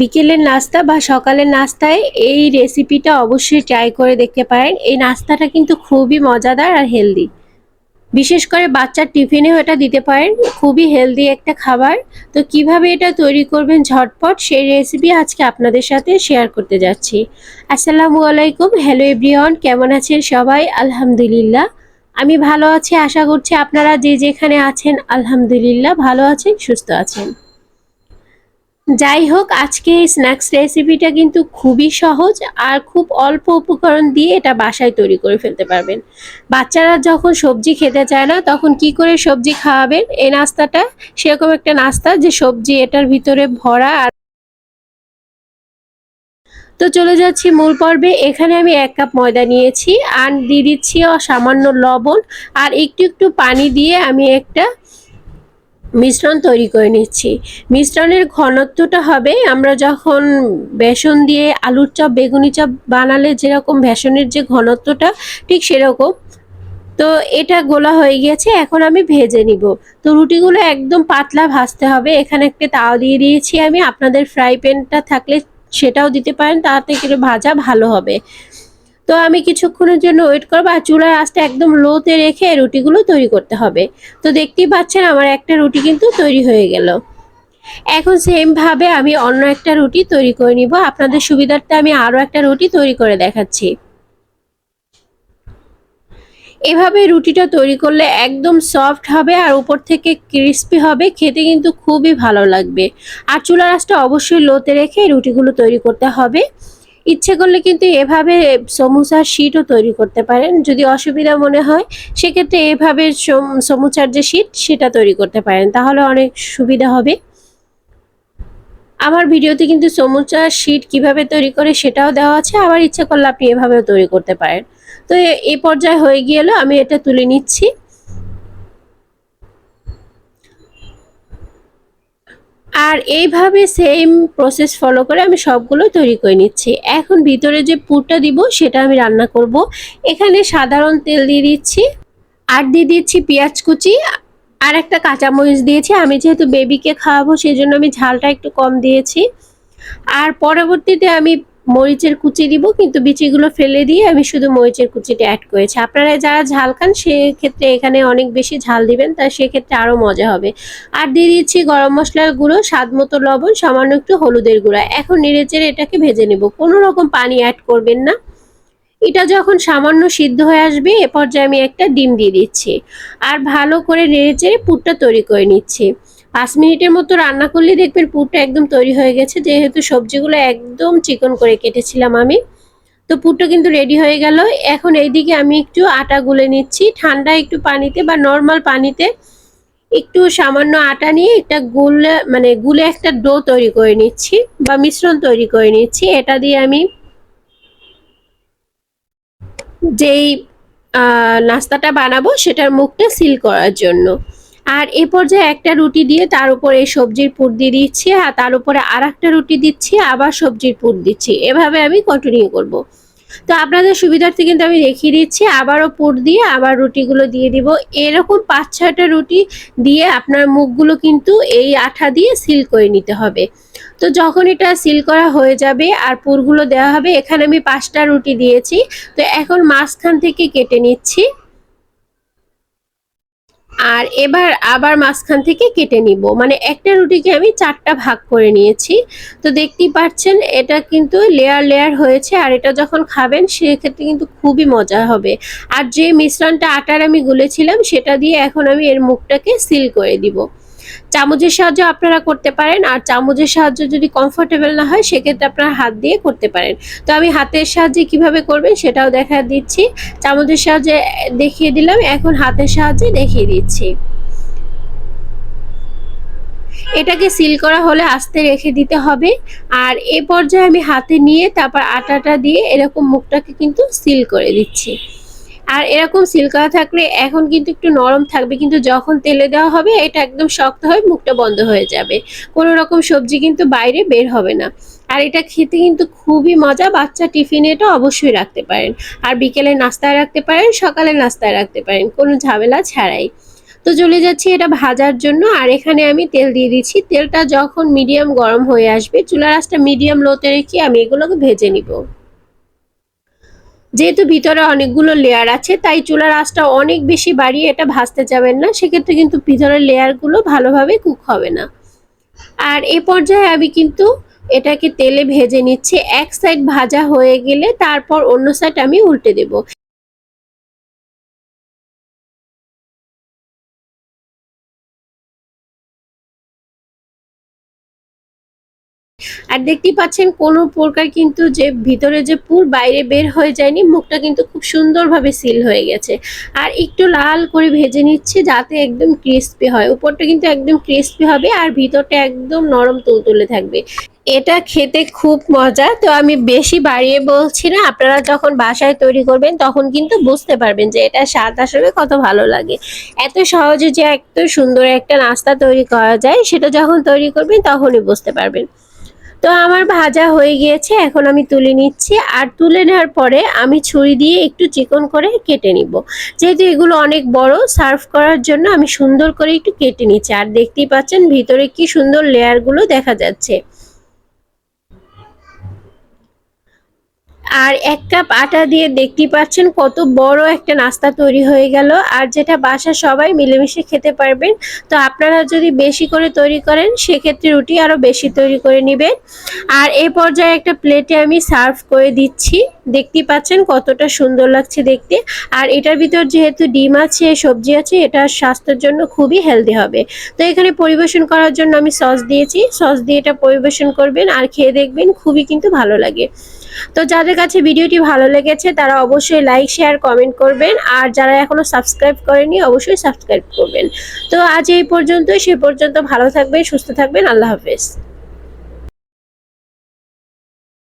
বিকেলের নাস্তা বা সকালের নাস্তায় এই রেসিপিটা অবশ্যই ট্রাই করে দেখতে পারেন। এই নাস্তাটা কিন্তু খুবই মজাদার আর হেলদি। বিশেষ করে বাচ্চার টিফিনেও এটা দিতে পারেন। খুবই হেলদি একটা খাবার। তো কিভাবে এটা তৈরি করবেন ঝটপট সেই রেসিপি আজকে আপনাদের সাথে শেয়ার করতে যাচ্ছি। আসসালামু আলাইকুম, হ্যালো এভরিওয়ান, কেমন আছেন সবাই? আলহামদুলিল্লাহ আমি ভালো আছি। আশা করছি আপনারা যে যেখানে আছেন আলহামদুলিল্লাহ ভালো আছেন, সুস্থ আছেন। যাই হোক, আজকে এই স্ন্যাক্স রেসিপিটা কিন্তু খুবই সহজ আর খুব অল্প উপকরণ দিয়ে এটা বাসায় তৈরি করে ফেলতে পারবেন। বাচ্চারা যখন সবজি খেতে চায় না তখন কি করে সবজি খাওয়াবেন? এই নাস্তাটা সেরকম একটা নাস্তা যে সবজি এটার ভিতরে ভরা। আর তো চলে যাচ্ছি মূল পর্বে। এখানে আমি 1 কাপ ময়দা নিয়েছি আর দিয়ে দিচ্ছি সামান্য লবণ আর একটু একটু পানি দিয়ে আমি একটা মিশ্রণ তৈরি করে নিচ্ছি। মিশ্রণের ঘনত্বটা হবে আমরা যখন বেসন দিয়ে আলুর চপ বেগুনি চপ বানালে যেরকম বেসনের যে ঘনত্বটা ঠিক সেরকম। তো এটা গোলা হয়ে গিয়েছে, এখন আমি ভেজে নিব। তো রুটিগুলো একদম পাতলা ভাজতে হবে। এখানে একটা তাওয়া দিয়ে দিয়েছি আমি, আপনাদের ফ্রাই প্যানটা থাকলে সেটাও দিতে পারেন, তাতে করে ভাজা ভালো হবে। তো আমি কিছুক্ষণের জন্য ওয়েট করবো আর চুলার আঁচটা একদম লোতে রেখে রুটিগুলো তৈরি করতে হবে। তো দেখতেই পাচ্ছেন আমার একটা রুটি কিন্তু তৈরি হয়ে গেল। এখন সেম ভাবে আমি অন্য একটা রুটি তৈরি করে নিব। আপনাদের সুবিধার্থে আমি আরো একটা রুটি তৈরি করে দেখাচ্ছি। এভাবে রুটিটা তৈরি করলে একদম সফট হবে আর উপর থেকে ক্রিস্পি হবে, খেতে কিন্তু খুবই ভালো লাগবে। আর চুলার আঁচটা অবশ্যই লোতে রেখে রুটিগুলো তৈরি করতে হবে। ইচ্ছে করলে কিন্তু এভাবে সমুচার শীটও তৈরি করতে পারেন, যদি অসুবিধা মনে হয় সেক্ষেত্রে এভাবে সমুচার যে শীট সেটা তৈরি করতে পারেন, তাহলে অনেক সুবিধা হবে। আমার ভিডিওতে কিন্তু সমুচার শীট কিভাবে তৈরি করে সেটাও দেওয়া আছে, আবার ইচ্ছে করলে আপনি এভাবেও তৈরি করতে পারেন। তো এই পর্যায়ে হয়ে গেল, আমি এটা তুলে নিচ্ছি। আর এইভাবে সেম প্রসেস ফলো করে আমি সবগুলো তৈরি করে নিচ্ছি। এখন ভিতরে যে পুরটা দিব সেটা আমি রান্না করব। এখানে সাধারণ তেল দিয়ে দিচ্ছি আর দিয়ে দিচ্ছি পেঁয়াজ কুচি আর একটা কাঁচামরিচ দিয়েছি। আমি যেহেতু বেবিকে খাওয়াবো সেই জন্য আমি ঝালটা একটু কম দিয়েছি। আর পরবর্তীতে আমি মরিচের কুচি দিব, কিন্তু বিচিগুলো ফেলে দিয়ে আমি শুধু মরিচের কুচিটা অ্যাড করেছি। আপনারা যারা ঝাল খান সেক্ষেত্রে এখানে অনেক বেশি ঝাল দিবেন, তাই সেক্ষেত্রে আরও মজা হবে। আর দিয়ে দিচ্ছি গরম মশলার গুঁড়ো, স্বাদ মতো লবণ, সামান্য একটু হলুদের গুঁড়া। এখন নেড়েচেড়ে এটাকে ভেজে নেব, কোনো রকম পানি অ্যাড করবেন না। এটা যখন সামান্য সিদ্ধ হয়ে আসবে এ পর্যায়ে আমি একটা ডিম দিয়ে দিচ্ছি আর ভালো করে নেড়েচেড়ে পুরটা তৈরি করে নিচ্ছি। 5 মিনিটের মতো রান্না করলে দেখবেন পুরটা একদম তৈরি হয়ে গেছে, যেহেতু সবজিগুলো একদম চিকন করে কেটেছিলাম আমি। তো পুরটা কিন্তু রেডি হয়ে গেল। এখন এইদিকে আমি একটু আটা গুলে নিচ্ছি, ঠান্ডা একটু পানিতে বা নর্মাল পানিতে একটু সামান্য আটা নিয়ে একটা গুলে একটা ডো তৈরি করে নিচ্ছি বা মিশ্রণ তৈরি করে নিচ্ছি। এটা দিয়ে আমি যেই নাস্তাটা বানাবো সেটার মুখটা সিল করার জন্য। আর এ পর্যায়ে একটা রুটি দিয়ে তার উপরে সবজির পুর দিয়ে দিচ্ছি আর তার উপরে আর একটা রুটি দিচ্ছি, আবার সবজির পুর দিচ্ছি। এভাবে আমি কন্টিনিউ করব। তো আপনাদের সুবিধার্থে কিন্তু আমি দেখিয়ে দিচ্ছি, আবারও পুর দিয়ে আবার রুটিগুলো দিয়ে দিব। এরকম 5-6টা রুটি দিয়ে আপনার মুখগুলো কিন্তু এই আঠা দিয়ে সিল করে নিতে হবে। তো যখন এটা সিল করা হয়ে যাবে আর পুরগুলো দেওয়া হবে, এখানে আমি 5টা রুটি দিয়েছি। তো এখন মাঝখান থেকে কেটে নিচ্ছি আর এবার আবার মাঝখান থেকে কেটে নিব, মানে একটা রুটিকে আমি 4টা ভাগ করে নিয়েছি। তো দেখতেই পাচ্ছেন এটা কিন্তু লেয়ার লেয়ার হয়েছে, আর এটা যখন খাবেন সেক্ষেত্রে কিন্তু খুবই মজা হবে। আর যে মিশ্রণটা আটার আমি গুলেছিলাম সেটা দিয়ে এখন আমি এর মুখটাকে সিল করে দিব। চামচের সাহায্যে আপনারা করতে পারেন, আর চামচের সাহায্যে যদি কমফোর্টেবল না হয় সেক্ষেত্রে আপনারা হাত দিয়ে করতে পারেন। তো আমি হাতের সাহায্যে কিভাবে করবেন সেটাও দেখা দিচ্ছি। চামচের সাহায্যে দেখিয়ে দিলাম, এখন হাতের সাহায্যে দেখিয়ে দিচ্ছি। এটাকে সিল করা হলে আস্তে রেখে দিতে হবে। আর এ পর্যায়ে আমি হাতে নিয়ে তারপর আটাটা দিয়ে এরকম মুখটাকে কিন্তু সিল করে দিচ্ছি। আর এরকম সিল করা থাকলে এখন কিন্তু একটু নরম থাকবে, কিন্তু যখন তেলে দেওয়া হবে এটা একদম শক্ত হয়ে মুখটা বন্ধ হয়ে যাবে, কোনো রকম সবজি কিন্তু বাইরে বের হবে না। আর এটা খেতে কিন্তু খুবই মজা। বাচ্চা টিফিনে এটা অবশ্যই রাখতে পারেন, আর বিকেলে নাস্তায় রাখতে পারেন, সকালে নাস্তায় রাখতে পারেন, কোনো ঝামেলা ছাড়াই। তো চলে যাচ্ছি এটা ভাজার জন্য। আর এখানে আমি তেল দিয়ে দিচ্ছি। তেলটা যখন মিডিয়াম গরম হয়ে আসবে, চুলার আঁচটা মিডিয়াম লোতে রেখে আমি এগুলোকে ভেজে নিব। যেহেতু ভিতরে অনেকগুলো লেয়ার আছে, তাই চুলার আঁচটা অনেক বেশি বাড়িয়ে এটা ভাজতে যাবেন না, সেক্ষেত্রে কিন্তু ভিতরের লেয়ারগুলো ভালোভাবে কুক হবে না। আর এই পর্যায়ে আমি কিন্তু এটাকে তেলে ভেজে নিচ্ছি। এক সাইড ভাজা হয়ে গেলে তারপর অন্য সাইড আমি উল্টে দেব। আর দেখতেই পাচ্ছেন কোনো প্রকার কিন্তু যে ভিতরে যে পুর বাইরে বের হয়ে যায়নি, মুখটা কিন্তু খুব সুন্দরভাবে সিল হয়ে গেছে। আর একটু লাল করে ভেজে নিচ্ছি যাতে একদম ক্রিস্পি হয়। উপরটা কিন্তু একদম ক্রিস্পি হবে আর ভিতরটা একদম নরম তুলতুলে থাকবে। এটা খেতে খুব মজা। তো আমি বেশি বাড়িয়ে বলছি না, আপনারা যখন বাসায় তৈরি করবেন তখন কিন্তু বুঝতে পারবেন যে এটা স্বাদ আসলে কত ভালো লাগে। এত সহজে যে এত সুন্দর একটা নাস্তা তৈরি করা যায়, সেটা যখন তৈরি করবেন তখনই বুঝতে পারবেন। তো আমার ভাজা হয়ে গিয়েছে, এখন আমি তুলে নিচ্ছি। আর তুলে নেওয়ার পরে আমি ছুরি দিয়ে একটু চিকন করে কেটে নিব। যেহেতু এগুলো অনেক বড়, সার্ভ করার জন্য আমি সুন্দর করে একটু কেটে নিচ্ছি। আর দেখতেই পাচ্ছেন ভিতরে কি সুন্দর লেয়ারগুলো দেখা যাচ্ছে। আর 1 কাপ আটা দিয়ে দেখতেই পাচ্ছেন কত বড় একটা নাস্তা তৈরি হয়ে গেল, আর যেটা বাসার সবাই মিলেমিশে খেতে পারবেন। তো আপনারা যদি বেশি করে তৈরি করেন সেক্ষেত্রে রুটি আরো বেশি তৈরি করে নেবেন। আর এই পর্যায়ে একটা প্লেটে আমি সার্ভ করে দিচ্ছি। দেখতেই পাচ্ছেন কতটা সুন্দর লাগছে দেখতে। আর এটার ভিতর যেহেতু ডিম আছে, সবজি আছে, এটা স্বাস্থ্যের জন্য খুবই হেলদি হবে। তো এখানে পরিবেশন করার জন্য আমি সস দিয়েছি। সস দিয়ে এটা পরিবেশন করবেন আর খেয়ে দেখবেন, খুবই কিন্তু ভালো লাগে। তো যাদের কাছে ভিডিওটি ভালো লেগেছে তারা অবশ্যই লাইক, শেয়ার, কমেন্ট করবেন। আর যারা এখনো সাবস্ক্রাইব করেনি অবশ্যই সাবস্ক্রাইব করবেন। তো আজ এই পর্যন্তই। সে পর্যন্ত ভালো থাকবেন, সুস্থ থাকবেন। আল্লাহ হাফেজ।